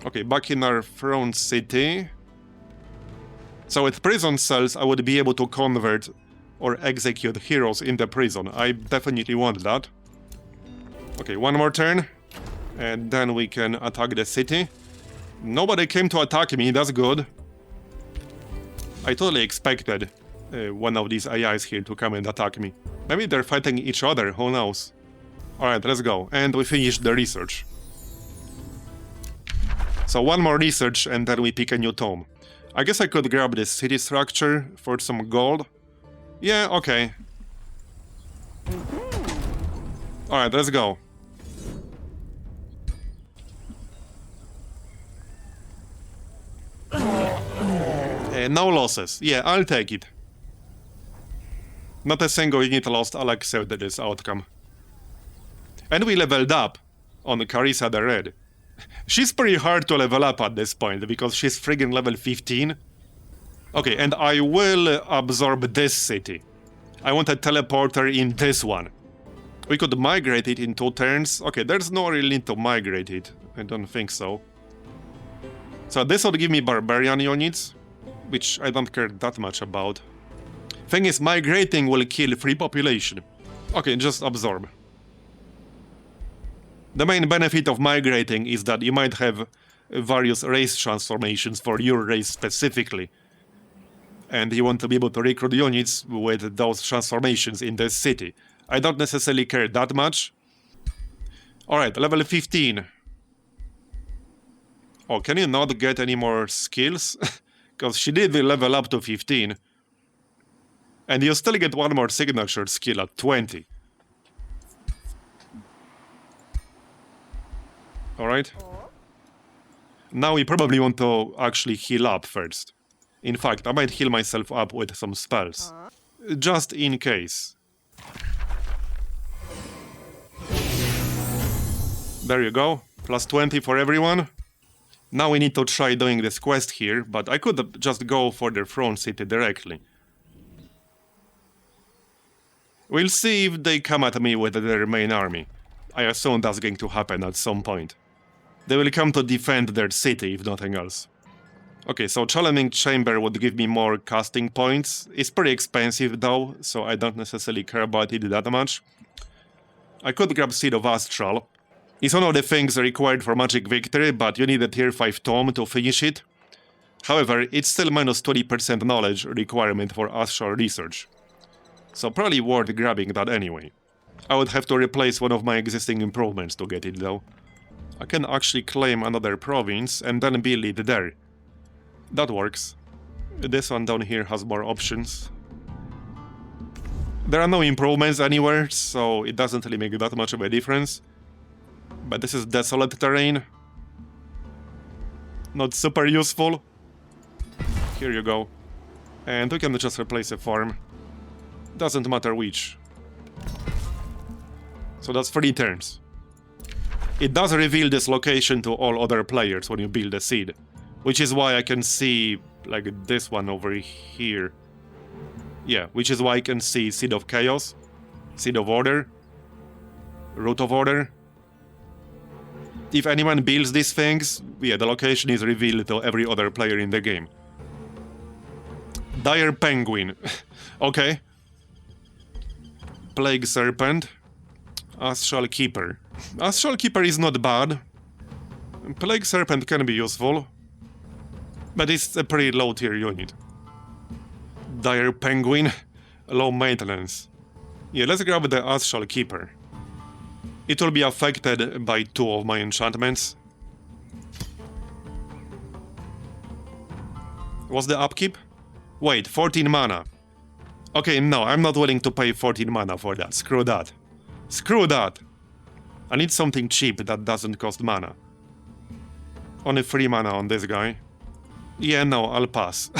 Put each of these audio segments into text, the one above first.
Okay, back in our throne city. So with prison cells, I would be able to convert or execute heroes in the prison. I definitely want that. Okay, one more turn. And then we can attack the city. Nobody came to attack me, that's good. I totally expected one of these AIs here to come and attack me. Maybe they're fighting each other, who knows. Alright, let's go. And we finished the research. So one more research and then we pick a new tome. I guess I could grab this city structure for some gold. Yeah, okay. Alright, let's go. No losses. Yeah, I'll take it. Not a single unit lost, I'll accept this outcome. And we leveled up on Carissa the Red. She's pretty hard to level up at this point, because she's friggin' level 15. Okay, and I will absorb this city. I want a teleporter in this one. We could migrate it in 2 turns. Okay, there's no real need to migrate it. I don't think so. So this would give me barbarian units, which I don't care that much about. Thing is, migrating will kill free population. Okay, just absorb. The main benefit of migrating is that you might have various race transformations for your race specifically. And you want to be able to recruit units with those transformations in this city. I don't necessarily care that much. Alright, level 15. Oh, can you not get any more skills? Because she did level up to 15. And you still get one more signature skill at 20. Alright. Now we probably want to actually heal up first. In fact, I might heal myself up with some spells. Just in case. There you go. Plus 20 for everyone. Now we need to try doing this quest here, but I could just go for the throne city directly. We'll see if they come at me with their main army. I assume that's going to happen at some point. They will come to defend their city, if nothing else. Okay, so Challenging Chamber would give me more casting points. It's pretty expensive though, so I don't necessarily care about it that much. I could grab Seed of Astral. It's one of the things required for Magic Victory, but you need a tier 5 tome to finish it. However, it's still minus 20% knowledge requirement for Astral Research. So probably worth grabbing that anyway. I would have to replace one of my existing improvements to get it though. I can actually claim another province and then build it there. That works. This one down here has more options. There are no improvements anywhere, so it doesn't really make that much of a difference. But this is desolate terrain. Not super useful. Here you go. And we can just replace a farm. Doesn't matter which. So that's 3 turns. It does reveal this location to all other players when you build a seed. Which is why I can see, like, this one over here. Yeah, which is why I can see Seed of Chaos, Seed of Order, Root of Order. If anyone builds these things, yeah, the location is revealed to every other player in the game. Dire Penguin. Okay. Plague Serpent. Astral Keeper. Astral Keeper is not bad. Plague Serpent can be useful. But it's a pretty low tier unit. Dire Penguin. Low maintenance. Yeah, let's grab the Astral Keeper. It will be affected by 2 of my enchantments. What's the upkeep? Wait, 14 mana. Okay, no, I'm not willing to pay 14 mana for that. Screw that. Screw that! I need something cheap that doesn't cost mana. Only 3 mana on this guy. Yeah, no, I'll pass.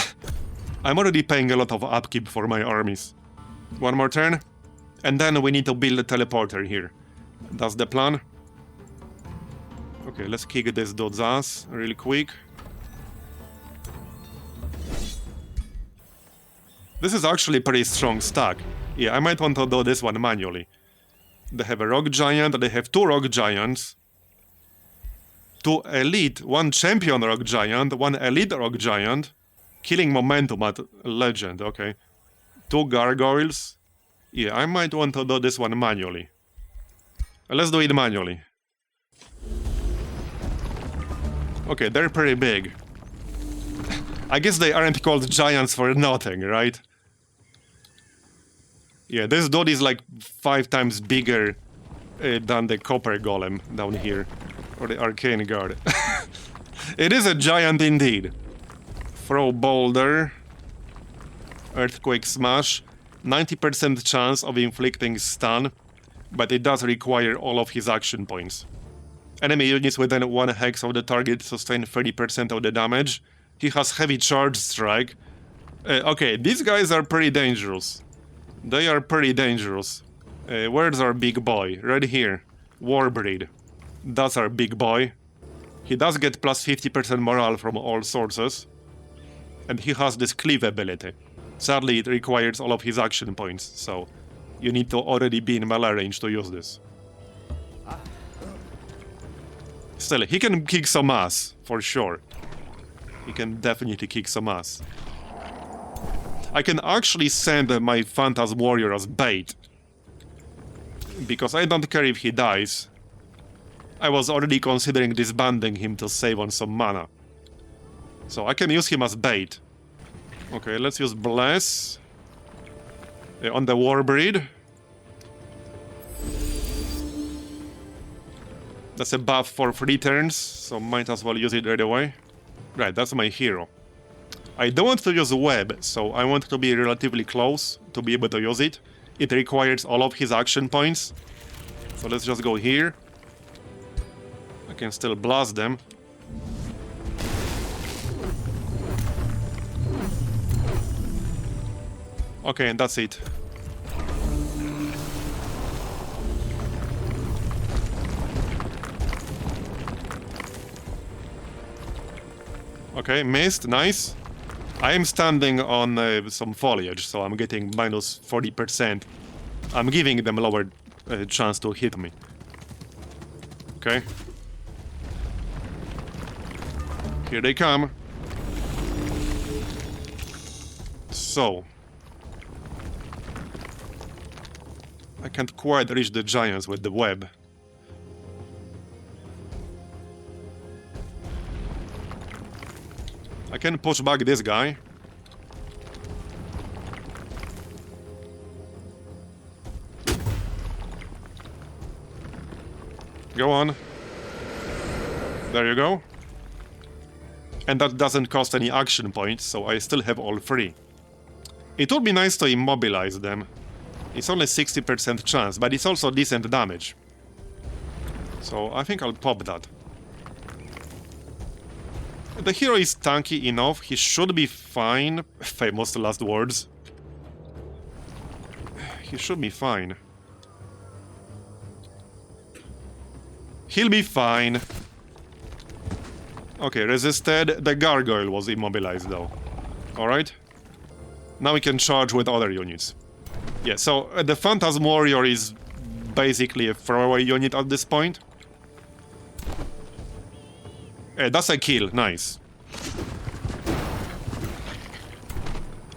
I'm already paying a lot of upkeep for my armies. One more turn. And then we need to build a teleporter here. That's the plan. Okay, let's kick this dude's ass really quick. This is actually a pretty strong stack. Yeah, I might want to do this one manually. They have a rock giant, they have 2 rock giants. 2 elite, 1 champion rock giant, 1 elite rock giant, killing momentum at legend, okay. 2 gargoyles. Yeah, I might want to do this one manually. Let's do it manually. Okay, they're pretty big. I guess they aren't called giants for nothing, right? Yeah, this dude is like 5 times bigger than the copper golem down here. Or the arcane guard. It is a giant indeed. Throw boulder. Earthquake smash. 90% chance of inflicting stun, but it does require all of his action points. Enemy units within 1 hex of the target sustain 30% of the damage. He has heavy charge strike. Okay, these guys are pretty dangerous. They are pretty dangerous. Where's our big boy? Right here. Warbreed. That's our big boy. He does get plus 50% morale from all sources. And he has this cleave ability. Sadly, it requires all of his action points, so you need to already be in melee range to use this. Still, he can kick some ass, for sure. He can definitely kick some ass. I can actually send my Phantasm Warrior as bait. Because I don't care if he dies. I was already considering disbanding him to save on some mana. So I can use him as bait. Okay, let's use Bless. On the Warbreed. That's a buff for 3 turns, so might as well use it right away. Right, that's my hero. I don't want to use Web, so I want to be relatively close to be able to use it. It requires all of his action points. So let's just go here. I can still blast them. Okay, and that's it. Okay, missed, nice. I am standing on some foliage, so I'm getting minus 40%. I'm giving them a lower chance to hit me. Okay. Here they come. So. I can't quite reach the giants with the web. I can push back this guy. Go on. There you go. And that doesn't cost any action points, so I still have all 3. It would be nice to immobilize them. It's only 60% chance, but it's also decent damage. So I think I'll pop that. The hero is tanky enough, he should be fine. Famous last words. He should be fine. He'll be fine. Okay, resisted. The gargoyle was immobilized though. Alright. Now we can charge with other units. Yeah, so the Phantasm Warrior is basically a throwaway unit at this point. That's a kill, nice.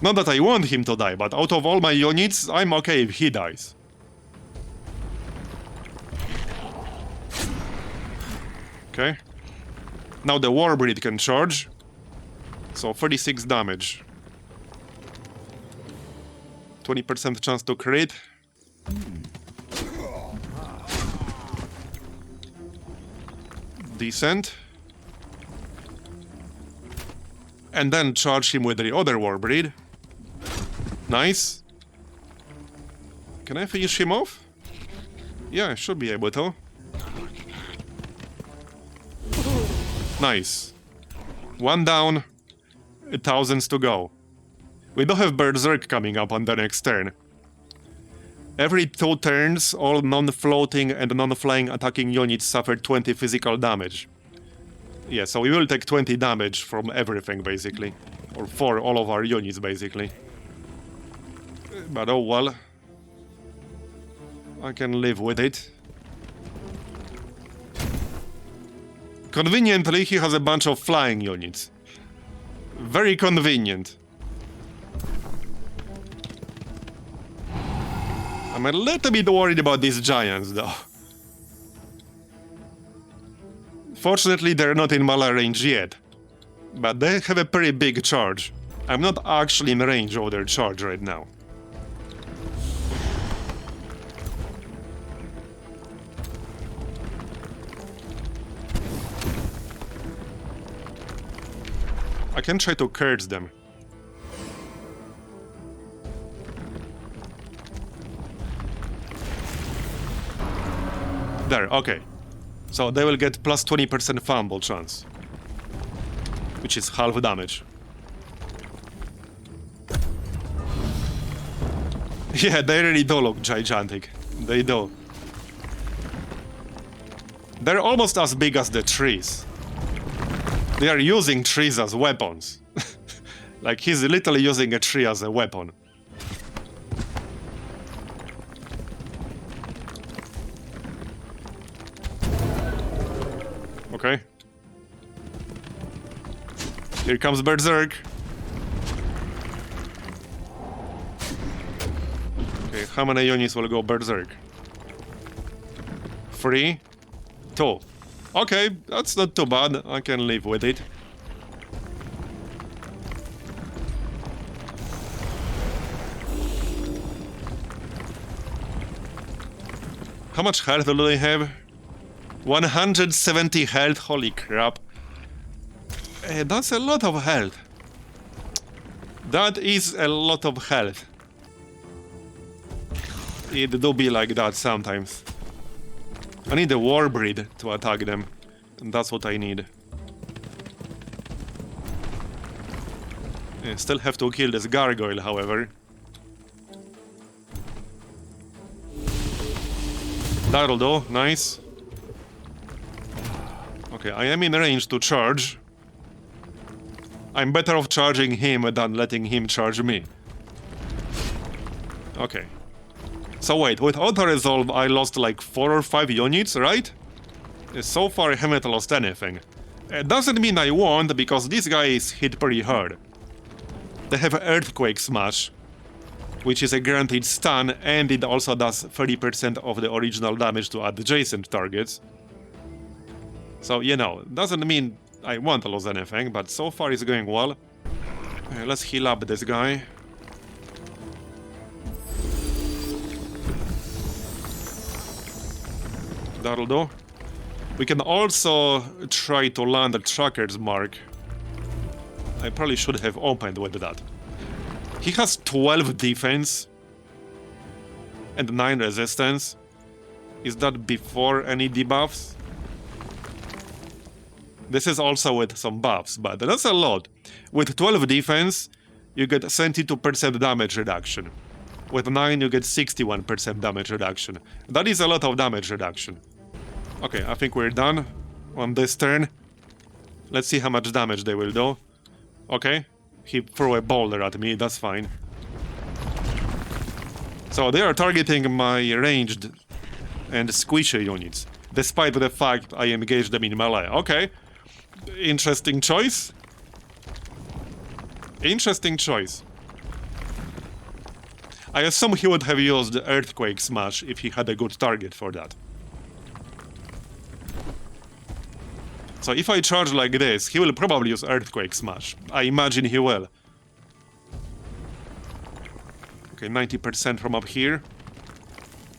Not that I want him to die, but out of all my units, I'm okay if he dies. Okay. Now the Warbreed can charge. So 36 damage. 20% chance to crit. Decent. And then charge him with the other Warbreed. Nice. Can I finish him off? Yeah, I should be able to. Nice. 1 down. Thousands to go. We do have Berserk coming up on the next turn. Every 2 turns, all non-floating and non-flying attacking units suffer 20 physical damage. Yeah, so we will take 20 damage from everything, basically. Or for all of our units, basically. But oh well. I can live with it. Conveniently, he has a bunch of flying units. Very convenient. I'm a little bit worried about these giants, though. Fortunately, they're not in melee range yet. But they have a pretty big charge. I'm not actually in range of their charge right now. I can try to curse them. There, okay. So they will get plus 20% fumble chance. Which is half damage. Yeah, they really do look gigantic. They do. They're almost as big as the trees. They are using trees as weapons. Like he's literally using a tree as a weapon. Okay. Here comes Berserk. Okay, how many units will go Berserk? 3, 2. Okay, that's not too bad. I can live with it. How much health do they have? 170 health, holy crap. That's a lot of health. That is a lot of health. It do be like that sometimes. I need a war breed to attack them. And that's what I need. I still have to kill this gargoyle, however. That'll do, nice. Okay, I am in range to charge. I'm better off charging him than letting him charge me. Okay. So wait, with auto-resolve I lost like 4 or 5 units, right? So far I haven't lost anything. It doesn't mean I won't, because this guy is hit pretty hard. They have Earthquake Smash, which is a guaranteed stun, and it also does 30% of the original damage to adjacent targets. So, you know, doesn't mean I won't lose anything, but so far it's going well. Let's heal up this guy. That'll do. We can also try to land a tracker's mark. I probably should have opened with that. He has 12 defense and 9 resistance. Is that before any debuffs? This is also with some buffs, but that's a lot. With 12 defense, you get 72% damage reduction. With 9, you get 61% damage reduction. That is a lot of damage reduction. Okay, I think we're done on this turn. Let's see how much damage they will do. Okay, he threw a boulder at me, that's fine. So they are targeting my ranged and squishy units, despite the fact I engaged them in melee. Okay, interesting choice. Interesting choice. I assume he would have used Earthquake Smash if he had a good target for that. So if I charge like this, he will probably use Earthquake Smash. I imagine he will. Okay, 90% from up here.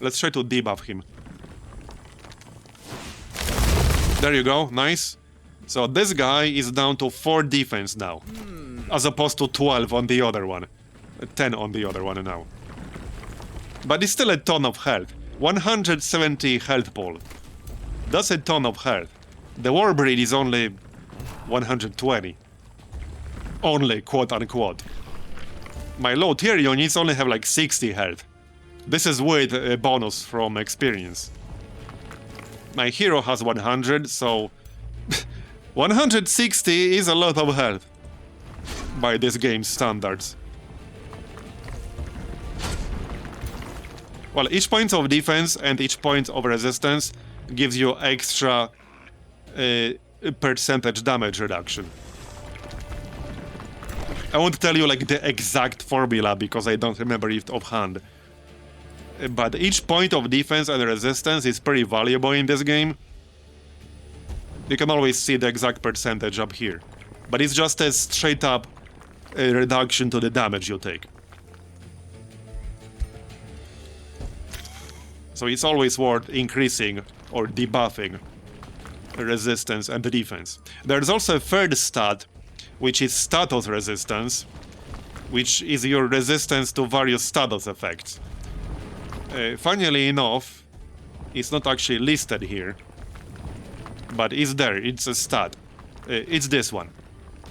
Let's try to debuff him. There you go, nice. So this guy is down to 4 defense now, as opposed to 12 on the other one. 10 on the other one now. But it's still a ton of health. 170 health pool. That's a ton of health. The Warbreed is only 120. Only, quote-unquote. My low-tier units only have like 60 health. This is with a bonus from experience. My hero has 100, so... 160 is a lot of health. By this game's standards. Well, each point of defense and each point of resistance gives you extra percentage damage reduction. I won't tell you like the exact formula because I don't remember it offhand. But each point of defense and resistance is pretty valuable in this game. You can always see the exact percentage up here. But it's just a straight up reduction to the damage you take. So it's always worth increasing or debuffing resistance and defense. There's also a third stat, which is status resistance, which is your resistance to various status effects. Funnily enough, it's not actually listed here, but it's there, it's a stat. It's this one.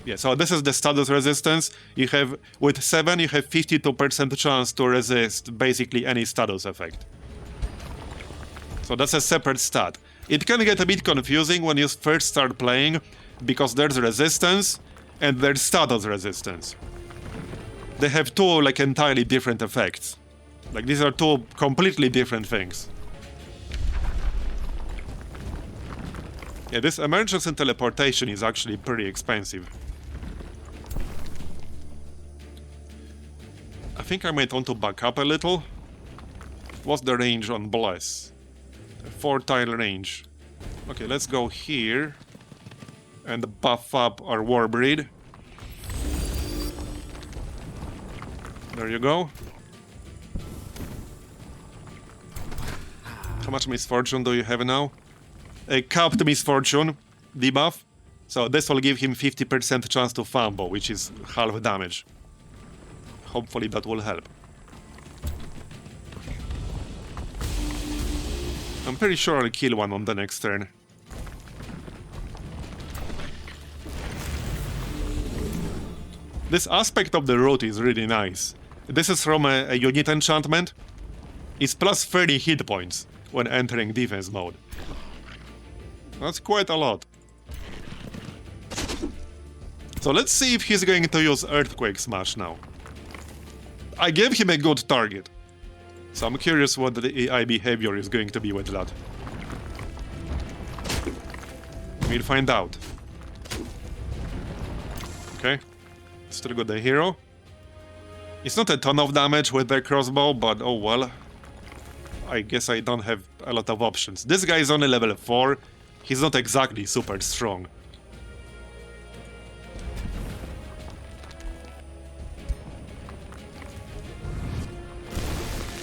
Yeah, so this is the status resistance. You have, with 7, you have 52% chance to resist basically any status effect. So that's a separate stat. It can get a bit confusing when you first start playing, because there's resistance and there's status resistance. They have two like entirely different effects. Like these are two completely different things. Yeah, this emergence and teleportation is actually pretty expensive. I think I might want to back up a little. What's the range on Bless? 4-tile range. Okay, let's go here and buff up our Warbreed. There you go. How much misfortune do you have now? A capped misfortune debuff. So this will give him 50% chance to fumble, which is half damage. Hopefully that will help. I'm pretty sure I'll kill one on the next turn. This aspect of the route is really nice. This is from a unit enchantment. It's plus 30 hit points when entering defense mode. That's quite a lot. So let's see if he's going to use Earthquake Smash now. I gave him a good target. So I'm curious what the AI behavior is going to be with that. We'll find out. Okay. Still got the hero. It's not a ton of damage with the crossbow, but oh well. I guess I don't have a lot of options. This guy is only level 4. He's not exactly super strong.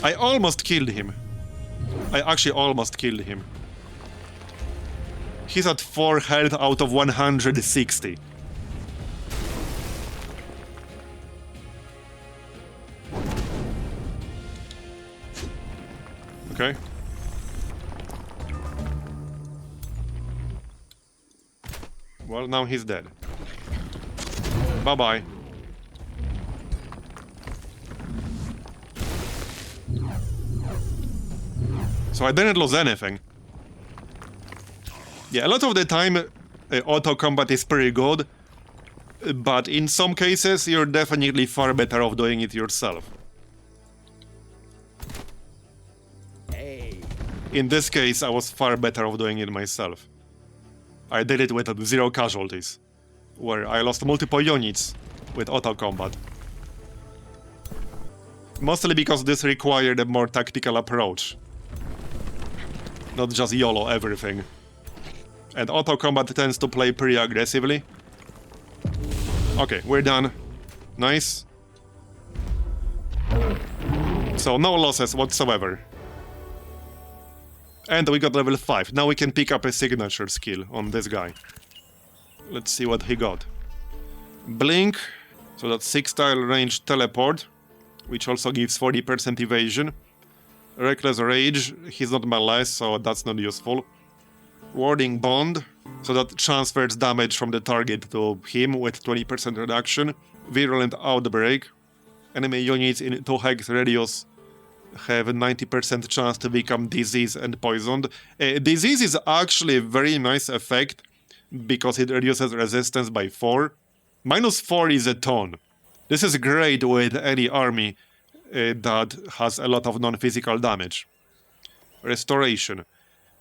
I almost killed him. I actually almost killed him. He's at 4 health out of 160. Okay. Well, now he's dead. Bye-bye. So I didn't lose anything. Yeah, a lot of the time auto combat is pretty good, but in some cases you're definitely far better off doing it yourself. In this case, I was far better off doing it myself. I did it with 0 casualties, where I lost multiple units with auto combat. Mostly because this required a more tactical approach. Not just YOLO everything. And auto combat tends to play pretty aggressively. Okay, we're done. Nice. So no losses whatsoever. And we got level 5. Now we can pick up a signature skill on this guy. Let's see what he got. Blink. So that's 6-tile range teleport, which also gives 40% evasion. Reckless Rage, he's not melee, so that's not useful. Warding Bond, so that transfers damage from the target to him with 20% reduction. Virulent Outbreak, enemy units in 2 hex radius have a 90% chance to become diseased and poisoned. Disease is actually a very nice effect because it reduces resistance by 4. -4 is a ton. This is great with any army that has a lot of non-physical damage. Restoration.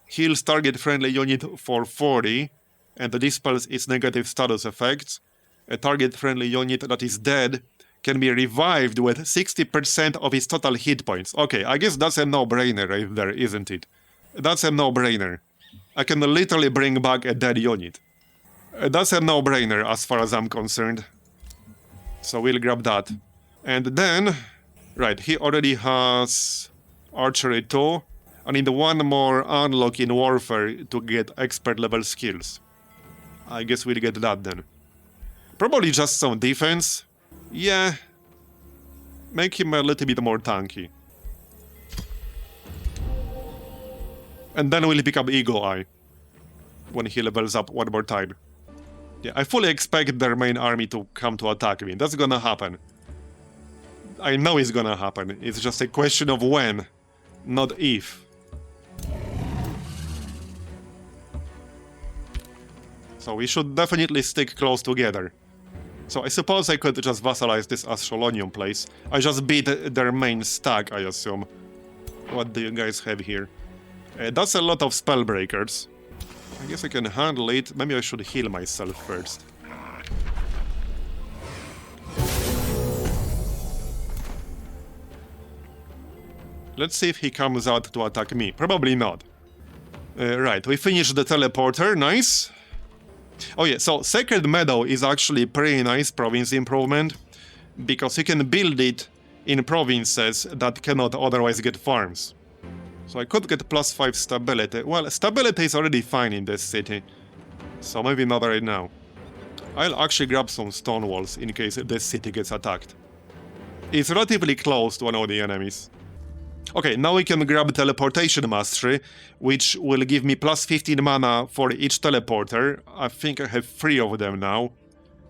Heals target friendly unit for 40. and dispels its negative status effects. A target friendly unit that is dead can be revived with 60% of its total hit points. Okay, I guess that's a no-brainer right there, isn't it? That's a no-brainer. I can literally bring back a dead unit. That's a no-brainer as far as I'm concerned. So we'll grab that. And then... Right, he already has Archery 2. I need one more unlock in Warfare to get expert level skills. I guess we'll get that then. Probably just some defense. Yeah. Make him a little bit more tanky. And then we'll pick up Eagle Eye when he levels up one more time. Yeah, I fully expect their main army to come to attack me. That's gonna happen. I know it's gonna happen. It's just a question of when, not if. So we should definitely stick close together. So I suppose I could just vassalize this Astrolonium place. I just beat their main stack, I assume. What do you guys have here? That's a lot of Spellbreakers. I guess I can handle it. Maybe I should heal myself first. Let's see if he comes out to attack me. Probably not. Right, we finished the teleporter. Nice. Oh yeah, so Sacred Meadow is actually pretty nice province improvement, because you can build it in provinces that cannot otherwise get farms. So I could get +5 stability. Well, stability is already fine in this city, so maybe not right now. I'll actually grab some stone walls in case this city gets attacked. It's relatively close to one of the enemies. Okay, now we can grab Teleportation Mastery, which will give me +15 mana for each teleporter. I think I have 3 of them now.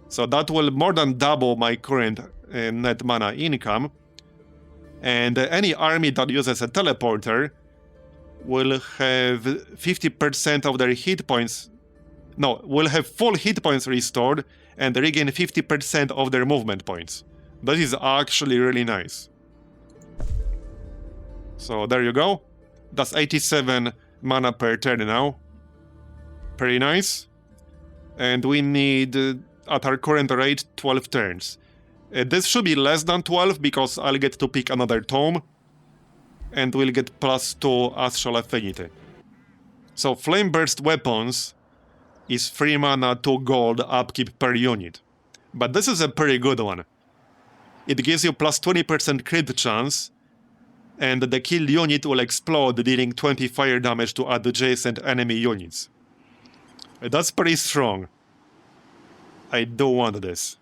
So that will more than double my current net mana income. And any army that uses a teleporter will have 50% of their hit points... No, will have full hit points restored and regain 50% of their movement points. That is actually really nice. So there you go. That's 87 mana per turn now. Pretty nice. And we need, at our current rate, 12 turns. This should be less than 12 because I'll get to pick another tome. And we'll get +2 Astral Affinity. So Flame Burst Weapons is 3 mana, 2 gold upkeep per unit. But this is a pretty good one. It gives you +20% crit chance, and the killed unit will explode, dealing 20 fire damage to adjacent enemy units. That's pretty strong. I do want this.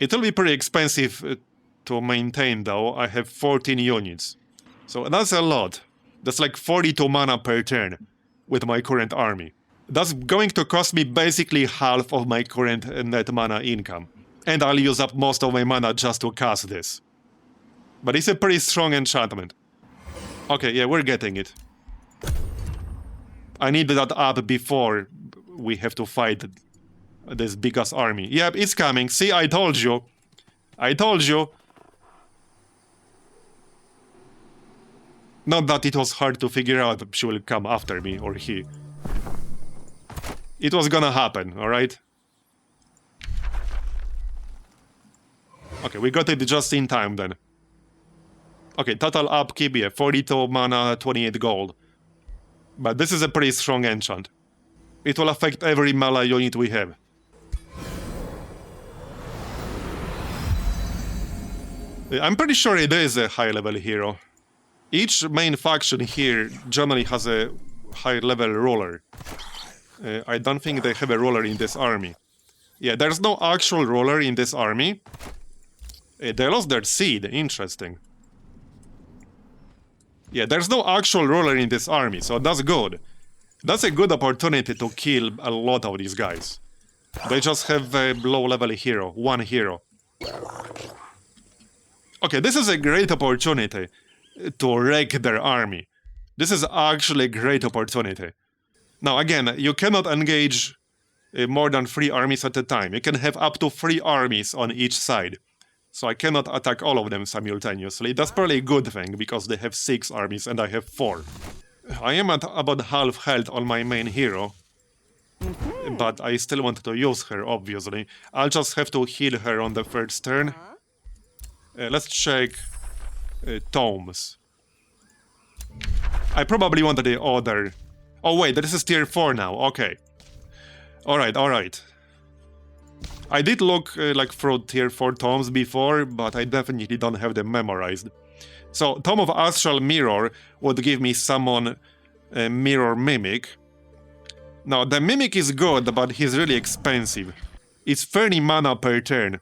It'll be pretty expensive to maintain though. I have 14 units. So that's a lot. That's like 42 mana per turn with my current army. That's going to cost me basically half of my current net mana income. And I'll use up most of my mana just to cast this. But it's a pretty strong enchantment. Okay, yeah, we're getting it. I need that up before we have to fight this big-ass army. Yep, it's coming. See, I told you. I told you. Not that it was hard to figure out if she will come after me, or he. It was gonna happen, alright? Okay, we got it just in time then. Okay, total upkeep, yeah, 42 mana, 28 gold. But this is a pretty strong enchant. It will affect every melee unit we have. I'm pretty sure it is a high-level hero. Each main faction here generally has a high-level ruler. I don't think they have a ruler in this army. Yeah, there's no actual ruler in this army. They lost their seed, interesting. Yeah, there's no actual ruler in this army, so that's good. That's a good opportunity to kill a lot of these guys. They just have a low-level hero, one hero. Okay, this is a great opportunity to wreck their army. This is actually a great opportunity. Now, again, you cannot engage more than 3 armies at a time. You can have up to 3 armies on each side. So I cannot attack all of them simultaneously. That's probably a good thing, because they have 6 armies and I have 4. I am at about half health on my main hero. but I still want to use her, obviously. I'll just have to heal her on the first turn. Let's check Tomes. I probably wanted the other... Oh wait, this is tier 4 now, okay. Alright. I did look like through tier 4 tomes before, but I definitely don't have them memorized. So, Tome of Astral Mirror would give me summon Mirror Mimic. Now, the Mimic is good, but he's really expensive. It's 30 mana per turn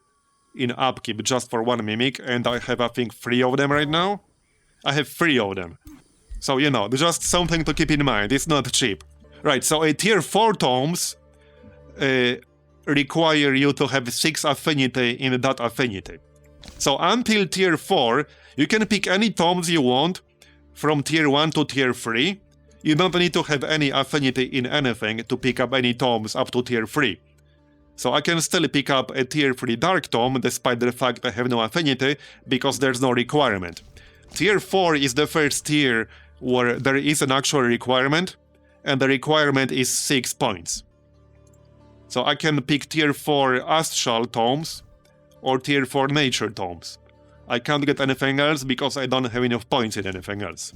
in upkeep just for one Mimic, and I have, I think, 3 of them right now. I have 3 of them. So, you know, just something to keep in mind, it's not cheap. Right, so a tier 4 tomes require you to have 6 affinity in that affinity. So until tier 4, you can pick any tomes you want from tier 1 to tier 3. You don't need to have any affinity in anything to pick up any tomes up to tier 3. So I can still pick up a tier 3 Dark Tome despite the fact I have no affinity, because there's no requirement. Tier 4 is the first tier where there is an actual requirement, and the requirement is 6 points. So I can pick tier 4 Astral Tomes or tier 4 Nature Tomes. I can't get anything else because I don't have enough points in anything else.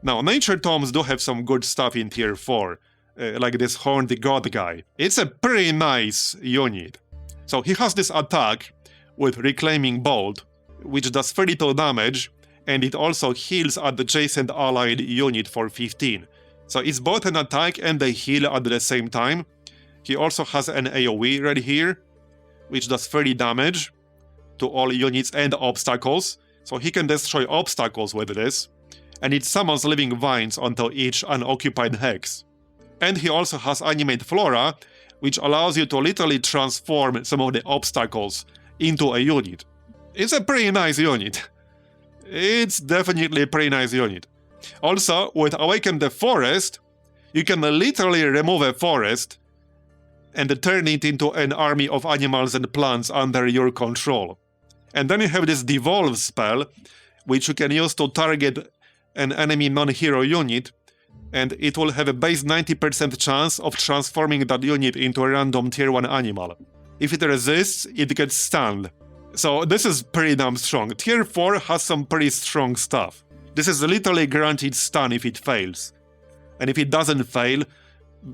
Now, Nature Tomes do have some good stuff in tier 4, like this Horned God guy. It's a pretty nice unit. So he has this attack with Reclaiming Bolt, which does 32 damage, and it also heals an adjacent allied unit for 15. So it's both an attack and a heal at the same time. He also has an AoE right here, which does 30 damage to all units and obstacles. So he can destroy obstacles with this, and it summons Living Vines onto each unoccupied hex. And he also has Animate Flora, which allows you to literally transform some of the obstacles into a unit. It's a pretty nice unit. It's definitely a pretty nice unit. Also, with Awaken the Forest, you can literally remove a forest and turn it into an army of animals and plants under your control. And then you have this Devolve spell, which you can use to target an enemy non-hero unit, and it will have a base 90% chance of transforming that unit into a random tier 1 animal. If it resists, it gets stunned. So this is pretty damn strong. Tier 4 has some pretty strong stuff. This is literally guaranteed stun if it fails. And if it doesn't fail,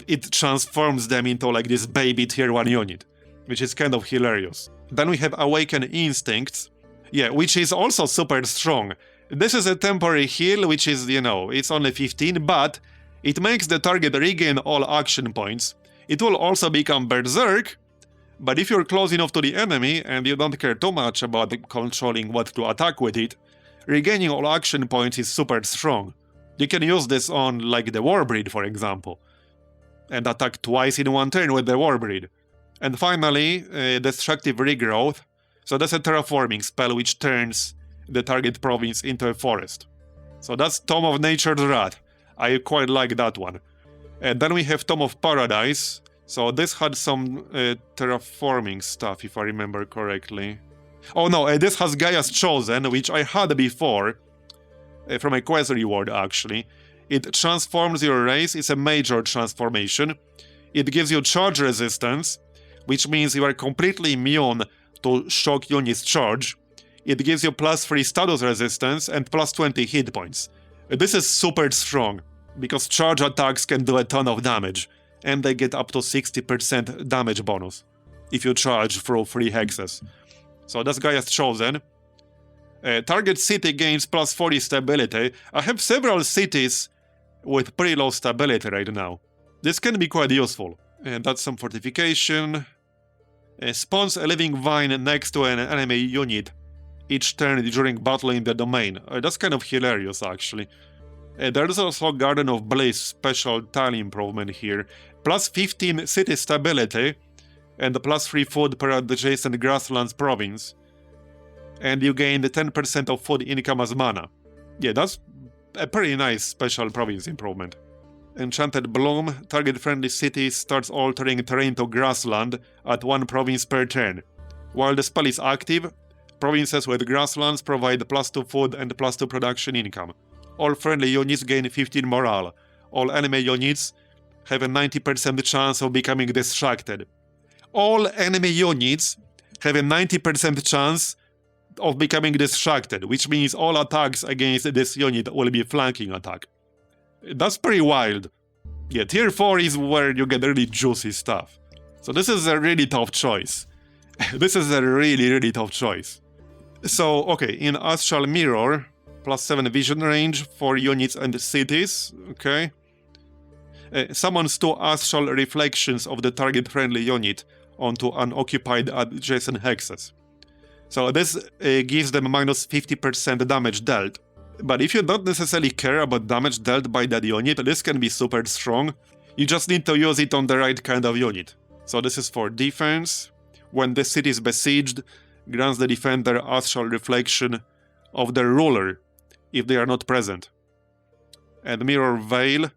it transforms them into like this baby tier 1 unit, which is kind of hilarious. Then we have Awaken Instincts, which is also super strong. This is a temporary heal, which is, you know, it's only 15, but it makes the target regain all action points. It will also become Berserk, but if you're close enough to the enemy and you don't care too much about controlling what to attack with it, regaining all action points is super strong. You can use this on, like, the Warbreed, for example, and attack twice in one turn with the Warbreed. And finally, Destructive Regrowth. So that's a terraforming spell which turns the target province into a forest. So that's Tome of Nature's Wrath. I quite like that one. And then we have Tome of Paradise. So this had some terraforming stuff, if I remember correctly. Oh no, this has Gaia's Chosen, which I had before, from a quest reward actually. It transforms your race, it's a major transformation. It gives you charge resistance, which means you are completely immune to shock units charge. It gives you +3 status resistance and +20 hit points. This is super strong, because charge attacks can do a ton of damage, and they get up to 60% damage bonus if you charge through 3 hexes. So that's Gaia's Chosen. Target city gains +40 stability. I have several cities with pretty low stability right now. This can be quite useful. And that's some fortification. Spawns a living vine next to an enemy unit each turn during battle in the domain. That's kind of hilarious, actually. There's also Garden of Bliss special tile improvement here. +15 city stability and +3 food per adjacent grasslands province. And you gain the 10% of food income as mana. Yeah, that's a pretty nice special province improvement. Enchanted Bloom, target-friendly city starts altering terrain to grassland at 1 province per turn. While the spell is active, provinces with grasslands provide +2 food and +2 production income. All friendly units gain 15 morale. All enemy units have a 90% chance of becoming distracted. All enemy units have a 90% chance of becoming distracted, which means all attacks against this unit will be flanking attack. That's pretty wild. Yeah, tier 4 is where you get really juicy stuff. So this is a really tough choice. This is a really tough choice. So, okay, in Astral Mirror, +7 vision range for units and cities, okay. Summons 2 astral reflections of the target-friendly unit onto unoccupied adjacent hexes. So this gives them minus 50% damage dealt. But if you don't necessarily care about damage dealt by that unit, this can be super strong. You just need to use it on the right kind of unit. So this is for defense. When the city is besieged, grants the defender astral reflection of the ruler if they are not present. And Mirror Veil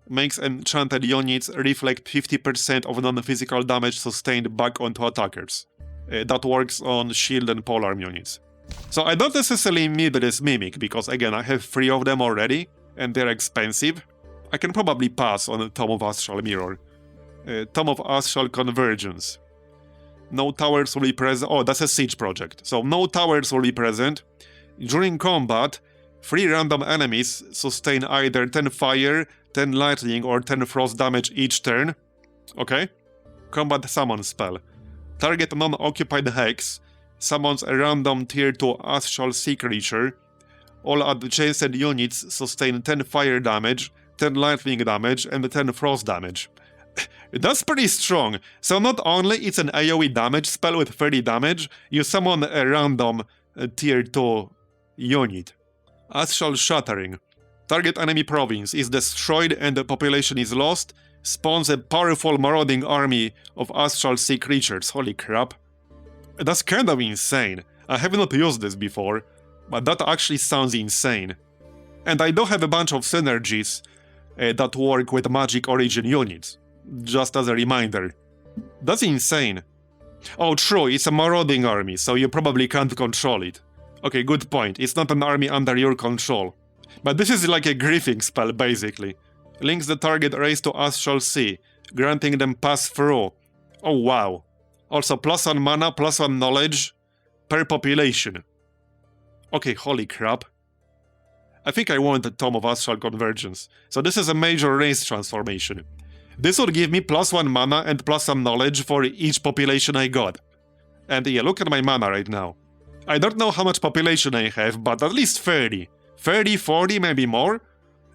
makes enchanted units reflect 50% of non-physical damage sustained back onto attackers. That works on shield and polearm units. So I don't necessarily need this Mimic, because again, I have 3 of them already, and they're expensive. I can probably pass on the Tome of Astral Mirror. Tome of Astral Convergence. No towers will be present. Oh, that's a siege project. So no towers will be present. During combat, 3 random enemies sustain either 10 fire, 10 lightning, or 10 frost damage each turn. Okay. Combat summon spell. Target non-occupied hex summons a random tier 2 astral sea creature. All adjacent units sustain 10 fire damage, 10 lightning damage, and 10 frost damage. That's pretty strong. So not only it's an AoE damage spell with 30 damage, you summon a random tier 2 unit. Astral Shattering. Target enemy province is destroyed and the population is lost. Spawns a powerful marauding army of astral sea creatures. Holy crap. That's kind of insane. I have not used this before, but that actually sounds insane. And I do have a bunch of synergies that work with magic origin units. Just as a reminder. That's insane. Oh, true, it's a marauding army, so you probably can't control it. Okay, good point. It's not an army under your control. But this is like a griefing spell, basically. Links the target race to Astral Sea, granting them pass through. Oh, wow. Also, +1 mana, +1 knowledge per population. Okay, holy crap. I think I want the Tome of Astral Convergence. So this is a major race transformation. This would give me +1 mana and +1 knowledge for each population I got. And yeah, look at my mana right now. I don't know how much population I have, but at least 30. 30, 40, maybe more.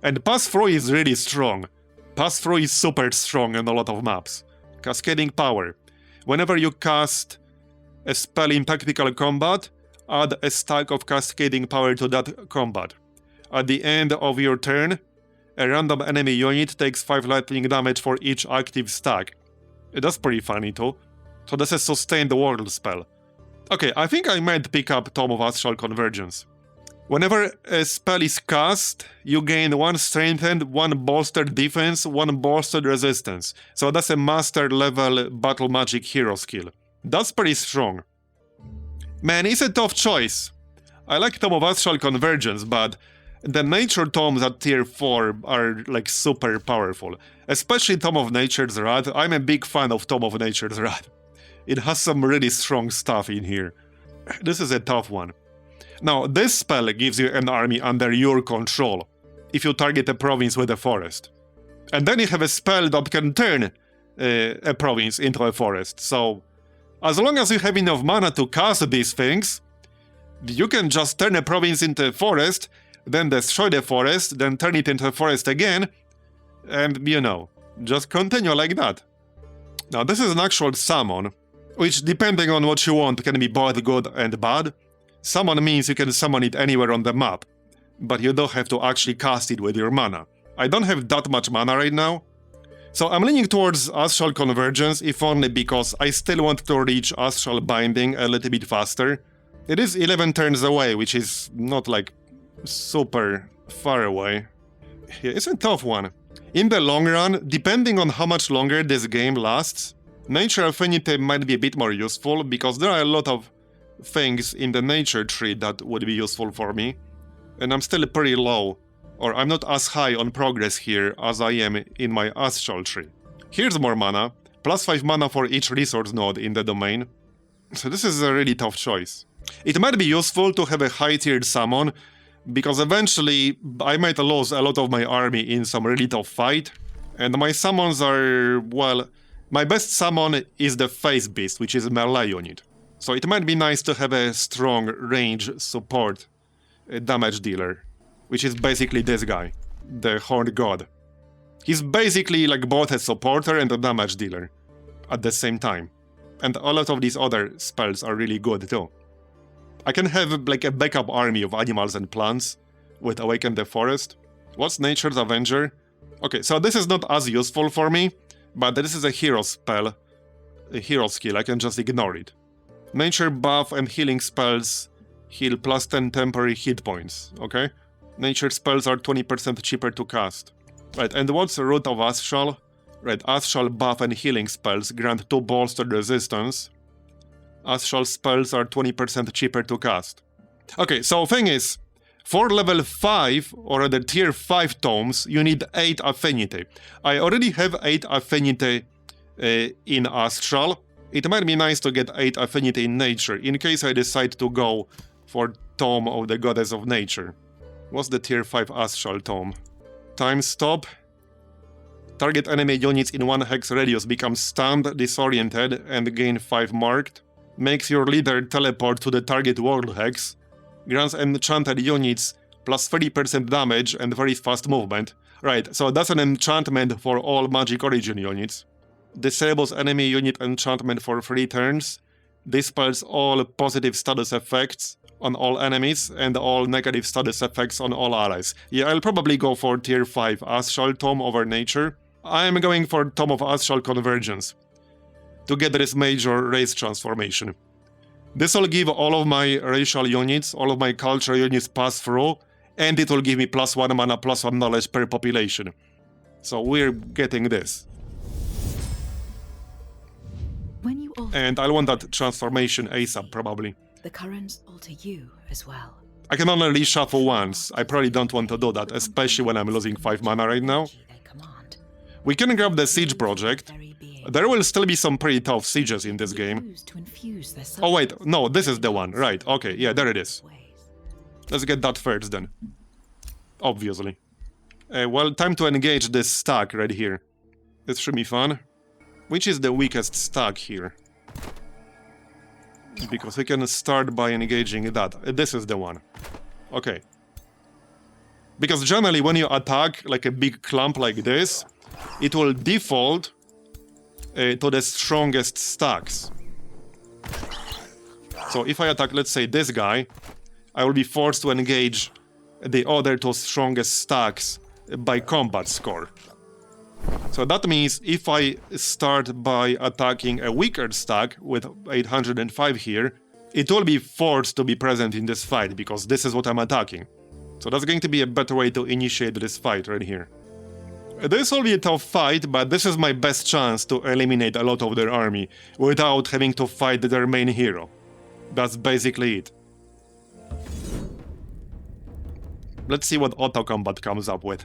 And pass-through is really strong. Pass-through is super strong on a lot of maps. Cascading Power. Whenever you cast a spell in tactical combat, add a stack of Cascading Power to that combat. At the end of your turn, a random enemy unit takes 5 lightning damage for each active stack. That's pretty funny too. So that's a sustained world spell. Okay, I think I might pick up Tome of Astral Convergence. Whenever a spell is cast, you gain 1 strengthened, 1 bolstered defense, 1 bolstered resistance. So that's a master level battle magic hero skill. That's pretty strong. Man, it's a tough choice. I like Tome of Astral Convergence, but the nature tomes at tier 4 are like super powerful. Especially Tome of Nature's Wrath. I'm a big fan of Tome of Nature's Wrath. It has some really strong stuff in here. This is a tough one. Now, this spell gives you an army under your control, if you target a province with a forest. And then you have a spell that can turn a province into a forest, so as long as you have enough mana to cast these things, you can just turn a province into a forest, then destroy the forest, then turn it into a forest again, and, you know, just continue like that. Now, this is an actual summon, which, depending on what you want, can be both good and bad. Summon means you can summon it anywhere on the map, but you don't have to actually cast it with your mana. I don't have that much mana right now, so I'm leaning towards Astral Convergence, if only because I still want to reach Astral Binding a little bit faster. It is 11 turns away, which is not like super far away. Yeah, it's a tough one. In the long run, depending on how much longer this game lasts, Nature Affinity might be a bit more useful, because there are a lot of things in the nature tree that would be useful for me, and I'm still pretty low Or I'm not as high on progress here as I am in my astral tree. Here's more mana, plus 5 mana for each resource node in the domain. So this is a really tough choice. It might be useful to have a high-tiered summon, because eventually I might lose a lot of my army in some really tough fight, and my summons are, well, my best summon is the Face Beast, which is a melee unit. So it might be nice to have a strong range support damage dealer, which is basically this guy, the Horned God. He's basically like both a supporter and a damage dealer at the same time. And a lot of these other spells are really good too. I can have like a backup army of animals and plants with Awaken the Forest. What's Nature's Avenger? Okay, so this is not as useful for me, but this is a hero spell, a hero skill, I can just ignore it. Nature buff and healing spells heal plus 10 temporary hit points, okay? Nature spells are 20% cheaper to cast. Right, and what's Root of Astral? Right, Astral buff and healing spells grant 2 bolstered resistance. Astral spells are 20% cheaper to cast. Okay, so thing is, for level 5 or the tier 5 tomes, you need 8 affinity. I already have 8 affinity in Astral. It might be nice to get 8 affinity in Nature, in case I decide to go for Tome of the Goddess of Nature. What's the tier 5 Astral tome? Time stop. Target enemy units in 1 hex radius become stunned, disoriented, and gain 5 marked. Makes your leader teleport to the target world hex. Grants enchanted units plus 30% damage and very fast movement. Right, so that's an enchantment for all Magic Origin units. Disables enemy unit enchantment for 3 turns. Dispels all positive status effects on all enemies and all negative status effects on all allies. Yeah, I'll probably go for tier 5 Astral Tome over Nature. I'm going for Tome of Astral Convergence to get this major race transformation. This will give all of my racial units, all of my culture units pass through, and it will give me plus 1 mana, plus 1 knowledge per population. So we're getting this. When you alter, And I'll want that transformation ASAP, probably. the currents alter you as well. I can only reshuffle once. I probably don't want to do that, especially when I'm losing 5 mana right now. They command. We can grab the Siege project. There will still be some pretty tough sieges in this game. To infuse their Oh wait, no, this is the one, right, okay, yeah, there it is. ways. Let's get that first then. Obviously. Well, time to engage this stack right here. This should be fun. Which is the weakest stack here? Because we can start by engaging that. This is the one. Okay. Because generally when you attack like a big clump like this, it will default to the strongest stacks. So if I attack, let's say, this guy, I will be forced to engage the other 2 strongest stacks by combat score. So that means if I start by attacking a weaker stack with 805 here, it will be forced to be present in this fight, because this is what I'm attacking. So that's going to be a better way to initiate this fight right here. This will be a tough fight, but this is my best chance to eliminate a lot of their army without having to fight their main hero. That's basically it. Let's see what auto combat comes up with.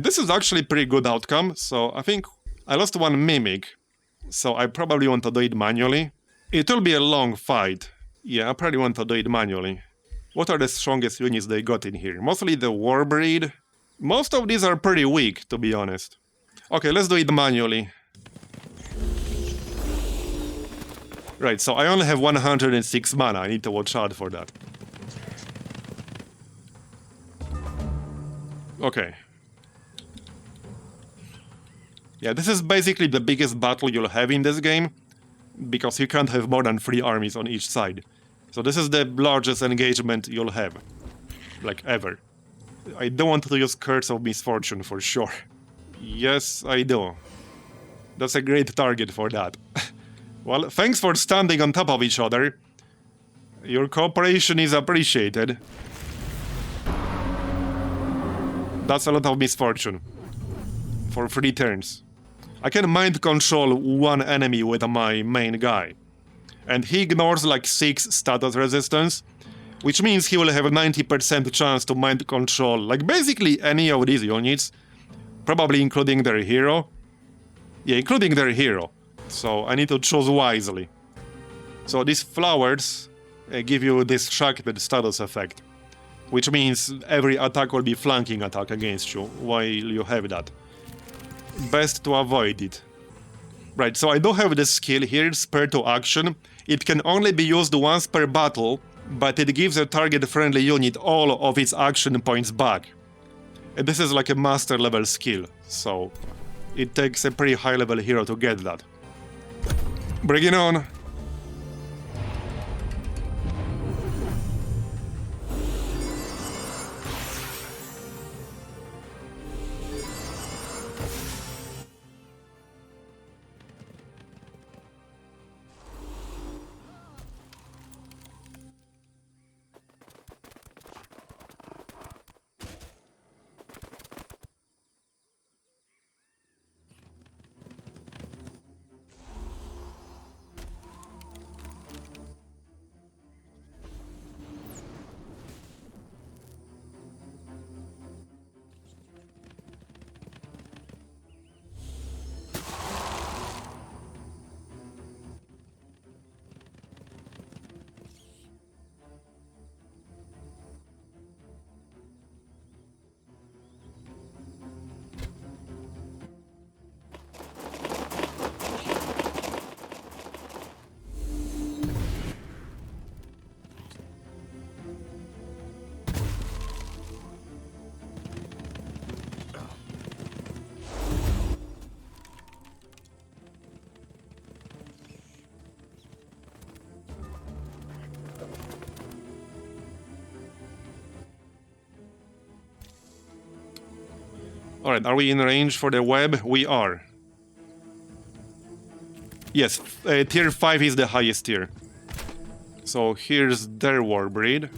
This is actually a pretty good outcome, so I think I lost 1 Mimic, so I probably want to do it manually. It will be a long fight. Yeah, I probably want to do it manually. What are the strongest units they got in here? Mostly the Warbreed. Most of these are pretty weak, to be honest. Okay, let's do it manually. Right, so I only have 106 mana, I need to watch out for that. Okay. Yeah, this is basically the biggest battle you'll have in this game, because you can't have more than 3 armies on each side. So this is the largest engagement you'll have, like ever. I don't want to use Curse of Misfortune for sure. Yes, I do. That's a great target for that. Well, thanks for standing on top of each other. Your cooperation is appreciated. That's a lot of misfortune. For 3 turns. I can mind control 1 enemy with my main guy. And he ignores like 6 status resistance. which means he will have a 90% chance to mind control, like basically any of these units, probably including their hero. Yeah, including their hero. So I need to choose wisely. So these flowers give you this shackled status effect, which means every attack will be flanking attack against you while you have that. Best to avoid it. Right, so I do have this skill here, Spur to Action. It can only be used once per battle, but it gives a target-friendly unit all of its action points back. And this is like a master level skill, so it takes a pretty high level hero to get that. Bring it on! Alright, are we in range for the web? We are. Yes, tier 5 is the highest tier. So here's their Warbreed.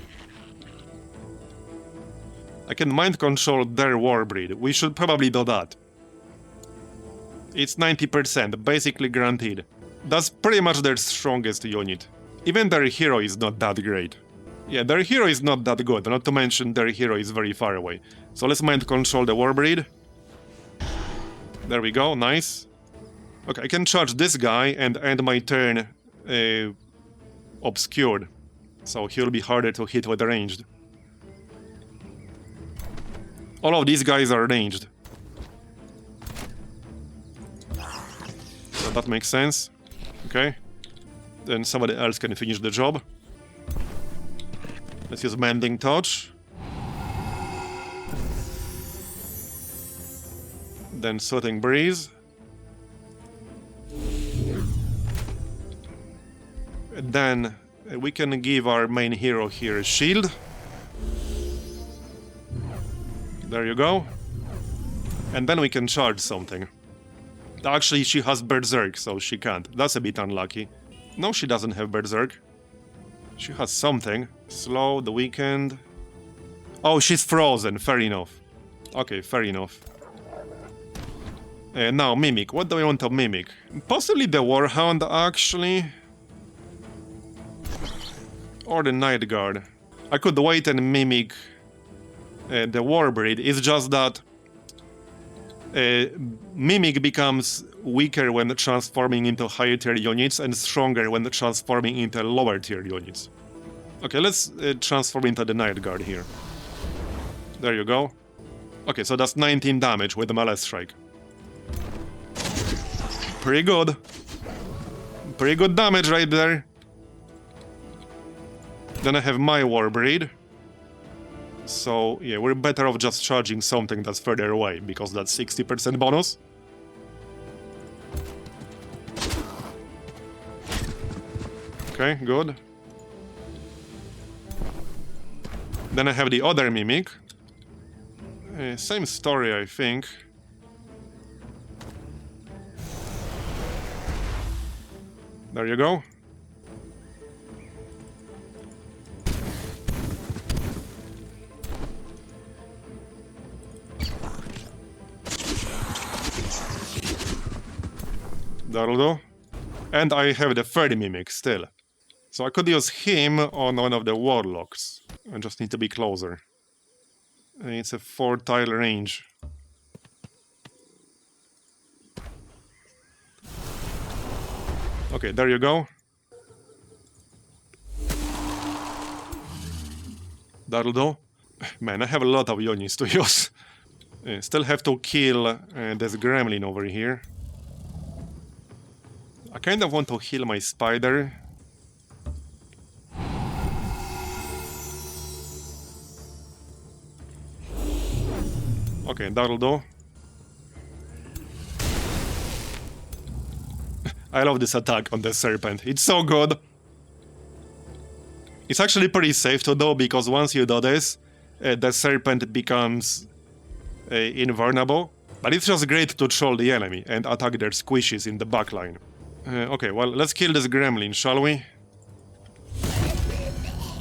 I can mind control their Warbreed. We should probably do that. It's 90%, basically guaranteed. That's pretty much their strongest unit. Even their hero is not that great. Yeah, their hero is not that good, not to mention their hero is very far away. So let's mind control the Warbreed. There we go, nice. Okay, I can charge this guy and end my turn obscured. So he'll be harder to hit with ranged. All of these guys are ranged. So that makes sense. Okay. Then somebody else can finish the job. Let's use Mending Touch. Then Soothing Breeze. Then we can give our main hero here a shield. There you go. And then we can charge something. Actually, she has Berserk, so she can't. That's a bit unlucky. No, she doesn't have Berserk. She has something. Slow, the weekend. Oh, she's frozen. Fair enough. Okay, fair enough. Now, Mimic. What do we want to Mimic? Possibly the Warhound, actually. Or the Night Guard. I could wait and Mimic the Warbreed. It's just that Mimic becomes weaker when transforming into higher tier units and stronger when transforming into lower tier units. Okay, let's transform into the Night Guard here. There you go. Okay, so that's 19 damage with the Melee Strike. Pretty good. Pretty good damage right there. Then I have my Warbreed. So, yeah, we're better off just charging something that's further away, because that's 60% bonus. Okay, good. Then I have the other Mimic. Same story, I think. There you go. That'll do. And I have the third Mimic still. So I could use him on one of the warlocks. I just need to be closer. It's a 4-tile range. Okay, there you go. That'll do. Man, I have a lot of units to use. Still have to kill this gremlin over here. I kind of want to heal my spider. Okay, that'll do. I love this attack on the serpent. It's so good. It's actually pretty safe to do, because once you do this, the serpent becomes invulnerable. But it's just great to troll the enemy and attack their squishies in the backline. Okay, well, let's kill this gremlin, shall we?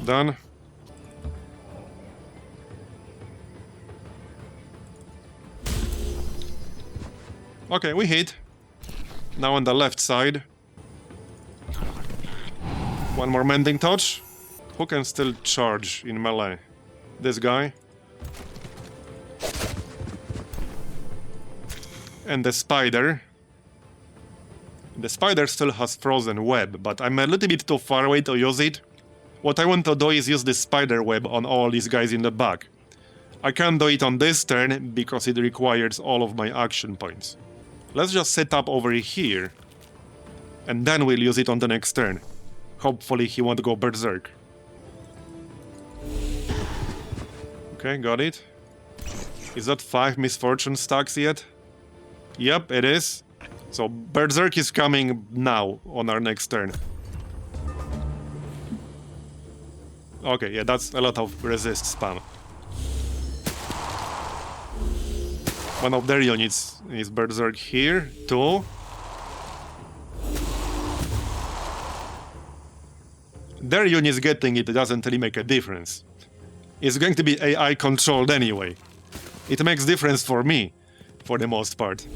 Done. Okay, we hit. Now on the left side. One more mending touch. Who can still charge in melee? This guy. And the spider. The spider still has frozen web, but I'm a little bit too far away to use it. What I want to do is use the spider web on all these guys in the back. I can't do it on this turn because it requires all of my action points. Let's just set up over here. And then we'll use it on the next turn. Hopefully he won't go berserk. Okay, got it. Is that 5 misfortune stacks yet? Yep, it is. So berserk is coming now on our next turn. Okay, yeah, that's a lot of resist spam. One of their units is berserk here, too. Their units getting it doesn't really make a difference. It's going to be AI controlled anyway. It makes difference for me, for the most part.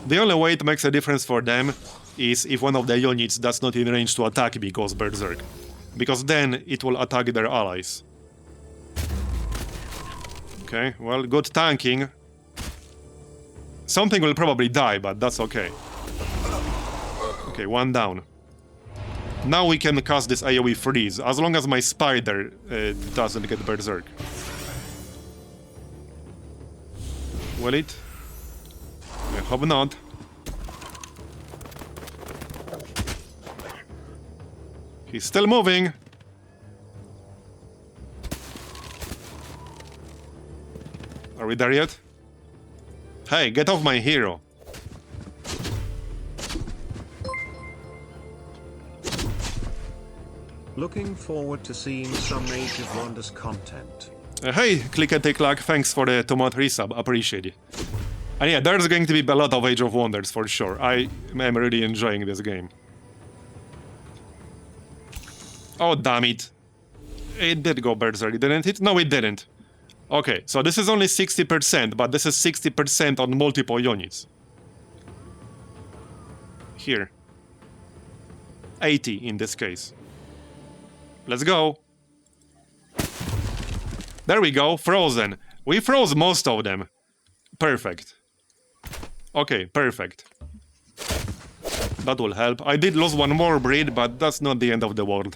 The only way it makes a difference for them is if one of the units that's not in range to attack me goes berserk. Because then it will attack their allies. Okay, well, good tanking. Something will probably die, but that's okay. Okay, one down. Now we can cast this AoE freeze, as long as my spider doesn't get berserk. Will it? I hope not. He's still moving. Are we there yet? Hey, get off my hero. Looking forward to seeing some Age of Wonders content. Hey, Clickety-Clack, thanks for the tomato resub, appreciate it. And yeah, there's going to be a lot of Age of Wonders for sure. I am really enjoying this game. Oh, damn it. It did go berserk, didn't it? No, it didn't. Okay, so this is only 60%, but this is 60% on multiple units. Here. 80 in this case. Let's go. There we go, frozen. We froze most of them. Perfect. Okay, perfect. That will help. I did lose one more breed, but that's not the end of the world.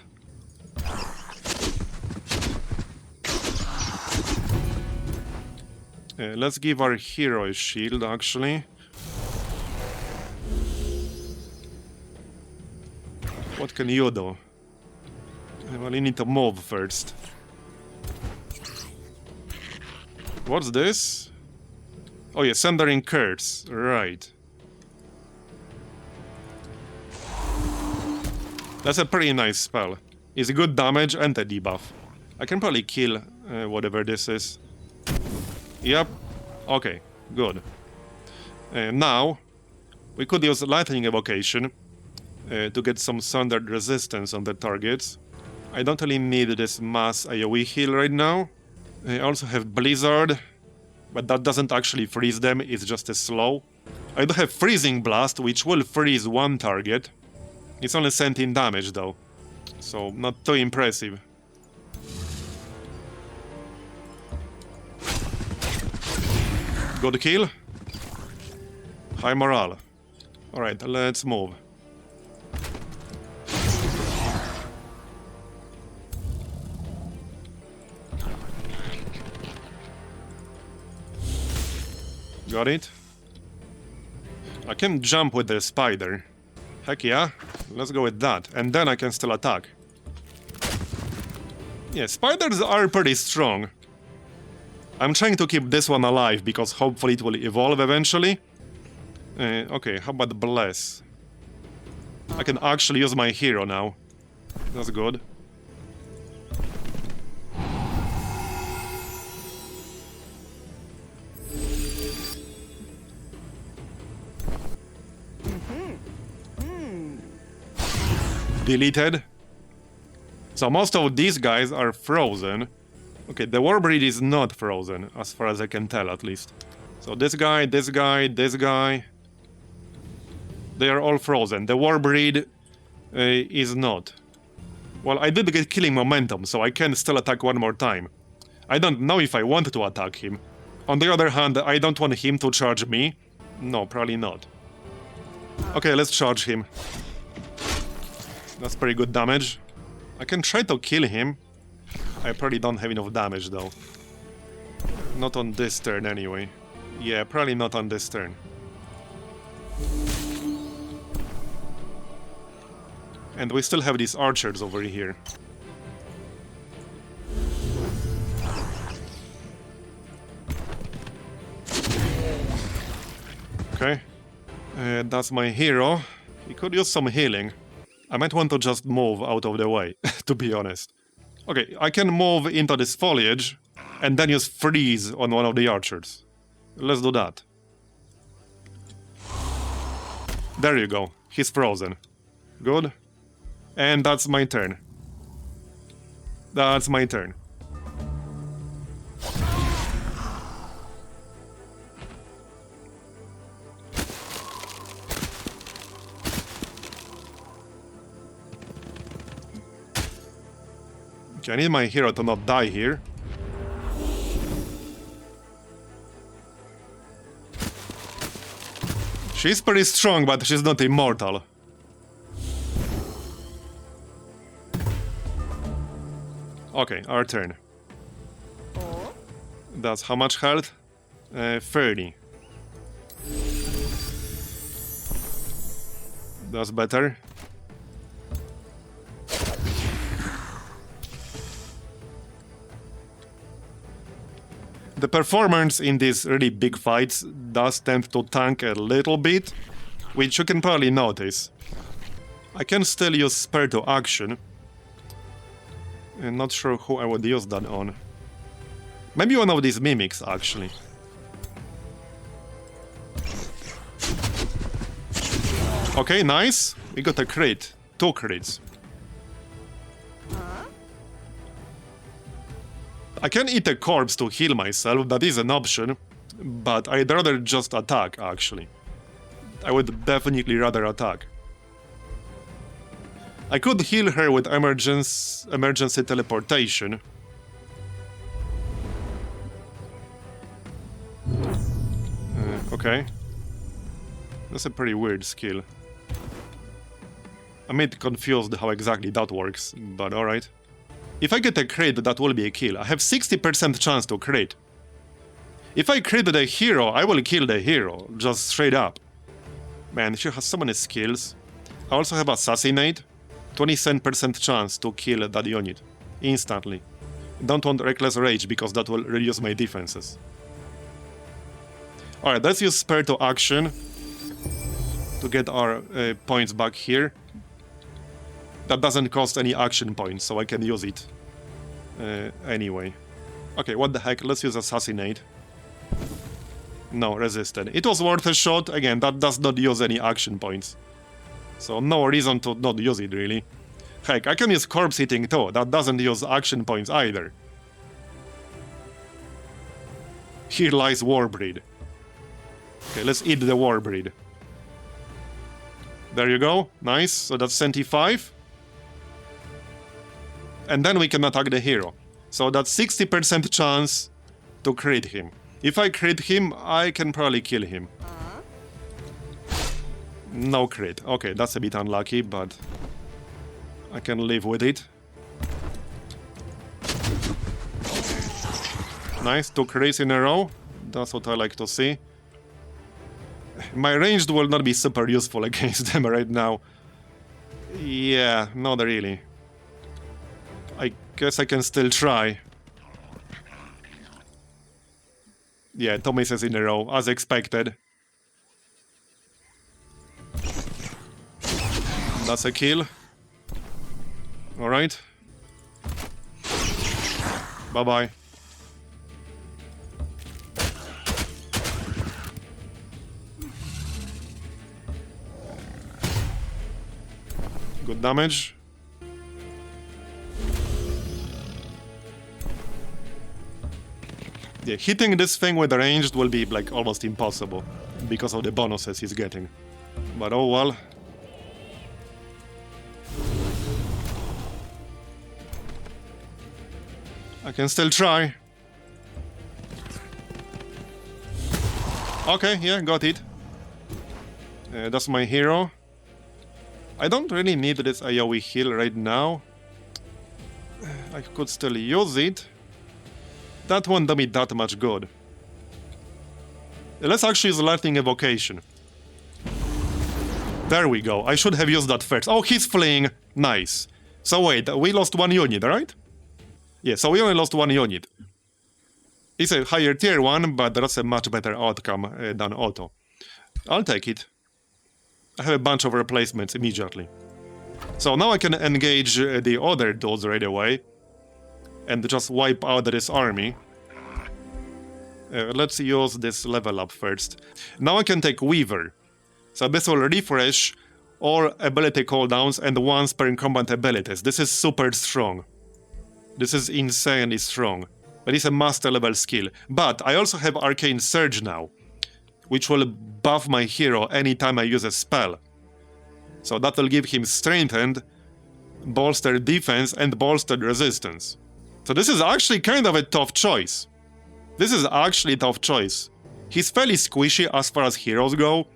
Let's give our hero a shield, actually. What can you do? Well, you need to move first. What's this? Oh yeah, Sundering Curse. Right. That's a pretty nice spell. It's good damage and a debuff. I can probably kill whatever this is. Yep. Okay, good. Now, we could use Lightning Evocation to get some Sundered resistance on the targets. I don't really need this mass AoE heal right now. I also have Blizzard, but that doesn't actually freeze them, it's just a slow. I do have Freezing Blast, which will freeze one target. It's only 17 damage though, so not too impressive. Good kill. High morale. Alright, let's move. Got it. I can jump with the spider. Heck yeah, let's go with that. And then I can still attack. Yeah, spiders are pretty strong. I'm trying to keep this one alive because hopefully it will evolve eventually. Okay, how about Bless? I can actually use my hero now. That's good. Deleted. So most of these guys are frozen. Okay, the Warbreed is not frozen, as far as I can tell at least. So this guy, this guy, this guy... They are all frozen. The Warbreed is not. Well, I did get killing momentum, so I can still attack one more time. I don't know if I want to attack him. On the other hand, I don't want him to charge me. No, probably not. Okay, let's charge him. That's pretty good damage. I can try to kill him. I probably don't have enough damage though. Not on this turn anyway. Yeah, probably not on this turn. And we still have these archers over here. Okay. That's my hero. He could use some healing. I might want to just move out of the way, to be honest. Okay, I can move into this foliage and then use freeze on one of the archers. Let's do that. There you go. He's frozen. Good. And that's my turn. That's my turn. Okay, I need my hero to not die here. She's pretty strong, but she's not immortal. Okay, our turn. That's how much health? 30. That's better. The performance in these really big fights does tend to tank a little bit, which you can probably notice. I can still use spare to action. I'm not sure who I would use that on. Maybe one of these mimics, actually. Okay, nice. We got a crit. 2 crits. I can eat a corpse to heal myself, that is an option, but I'd rather just attack, actually. I would definitely rather attack. I could heal her with emergency teleportation. Okay. That's a pretty weird skill. I'm a bit confused how exactly that works, but alright. If I get a crit, that will be a kill. I have 60% chance to crit. If I crit the hero, I will kill the hero, just straight up. Man, she has so many skills. I also have Assassinate. 27% chance to kill that unit. Instantly. Don't want Reckless Rage, because that will reduce my defenses. Alright, let's use Spare to Action to get our points back here. That doesn't cost any action points, so I can use it anyway. Okay, what the heck, let's use Assassinate. No, resisted. It was worth a shot. Again, that does not use any action points. So no reason to not use it, really. Heck, I can use Corpse Eating too. That doesn't use action points either. Here lies Warbreed. Okay, let's eat the Warbreed. There you go. Nice. So that's 75. And then we can attack the hero. So that's 60% chance to crit him. If I crit him, I can probably kill him. No crit. Okay, that's a bit unlucky, but I can live with it. Nice, 2 crits in a row. That's what I like to see. My ranged will not be super useful against them right now. Yeah, not really. I guess I can still try. Yeah, Tome misses in a row, as expected. That's a kill. Alright. Bye-bye. Good damage. Yeah, hitting this thing with the ranged will be like almost impossible because of the bonuses he's getting. But oh well. I can still try. Okay, yeah, got it. That's my hero. I don't really need this AoE heal right now. I could still use it. That won't do me that much good. Let's actually use Lightning Evocation. There we go. I should have used that first. Oh, he's fleeing. Nice. So wait, we lost 1 unit, right? Yeah, so we only lost 1 unit. It's a higher tier 1, but that's a much better outcome than auto. I'll take it. I have a bunch of replacements immediately. So now I can engage the other dudes right away and just wipe out this army. Let's use this level up first. Now I can take Weaver. So this will refresh all ability cooldowns and once per combat abilities. This is super strong. This is insanely strong. But it's a master level skill. But I also have Arcane Surge now, which will buff my hero anytime I use a spell. So that will give him strengthened, bolstered defense, and bolstered resistance. So this is actually kind of a tough choice. This is actually a tough choice. He's fairly squishy as far as heroes go.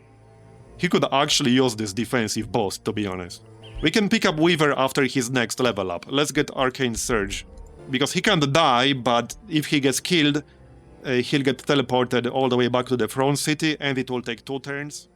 He could actually use this defensive boost, to be honest. We can pick up Weaver after his next level up. Let's get Arcane Surge. Because he can't die, but if he gets killed, he'll get teleported all the way back to the Throne City, and it will take 2 turns.